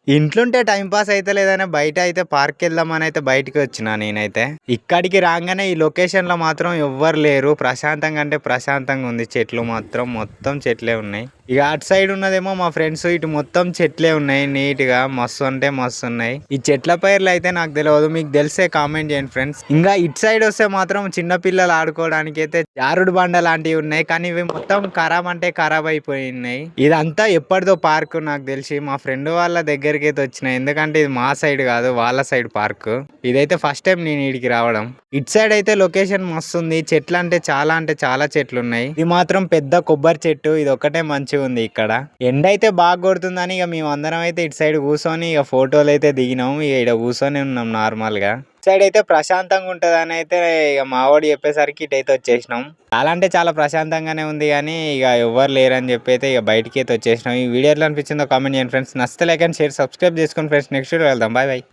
ఇంట్లుంటే time pass అయితలేదని బయట అయితే పార్క్‌కెళ్దామని అయితే బయటికి వచ్చినా నేనైతే. ఇక్కడికి రాంగానే ఈ లొకేషన్‌లో మాత్రం ఎవ్వరు లేరు. ప్రశాంతంగా అంటే ప్రశాంతంగా ఉంది. చెట్లు మాత్రం మొత్తం చెట్లే ఉన్నాయి. ఇక అటు సైడ్ ఉన్నదేమో మా ఫ్రెండ్స్. ఇటు మొత్తం చెట్లే ఉన్నాయి నీట్‌గా. మస్తు అంటే మస్తున్నాయి. ఈ చెట్ల పేర్లు అయితే నాకు తెలవదు. మీకు తెలిస్తే కామెంట్ చేయండి ఫ్రెండ్స్. ఇంకా ఇటు సైడ్ వస్తే మాత్రం చిన్న పిల్లలు ఆడుకోవడానికి అయితే జారుడు బండ లాంటివి ఉన్నాయి. కానీ ఇవి మొత్తం ఖరాబ్ అంటే ఖరాబ్ అయిపోయినాయి. ఇదంతా ఎప్పటిదో పార్క్ నాకు తెలిసి. మా ఫ్రెండ్ వాళ్ళ దగ్గరికి అయితే వచ్చిన. ఎందుకంటే ఇది మా సైడ్ కాదు వాళ్ళ సైడ్ పార్క్. ఇదైతే ఫస్ట్ టైం నేను ఈడికి రావడం. ఇటు సైడ్ అయితే లొకేషన్ మస్తు ఉంది. చెట్లు అంటే చాలా చెట్లు ఉన్నాయి. ఇది మాత్రం పెద్ద కొబ్బరి చెట్టు. ఇది ఒకటే మంచిగా ఉంది ఇక్కడ. ఎండ అయితే బాగా కొడుతుందని ఇక మేము అందరం అయితే ఇటు సైడ్ కూర్చొని ఇక ఫోటోలు అయితే దిగినాం. ఇక ఇక్కడ కూర్చొని ఉన్నాం నార్మల్ గా. సైడ్ అయితే ప్రశాంతంగా ఉంటదని అయితే ఇక మావాడు చెప్పేసరికి ఇటు అయితే వచ్చేసినాం. చాలా అంటే చాలా ప్రశాంతంగానే ఉంది కానీ ఇక ఎవ్వరు లేరని చెప్పి అయితే ఇక బయటికి అయితే వచ్చేసినాం. ఈ వీడియో ఎట్లా అనిపించిందో కామెంట్ చేయండి ఫ్రెండ్స్. నచ్చితే లైక్ అండ్ షేర్ సబ్స్క్రైబ్ చేసుకోండి ఫ్రెండ్స్. నెక్స్ట్ వీడియో వెళ్దాం. Bye bye.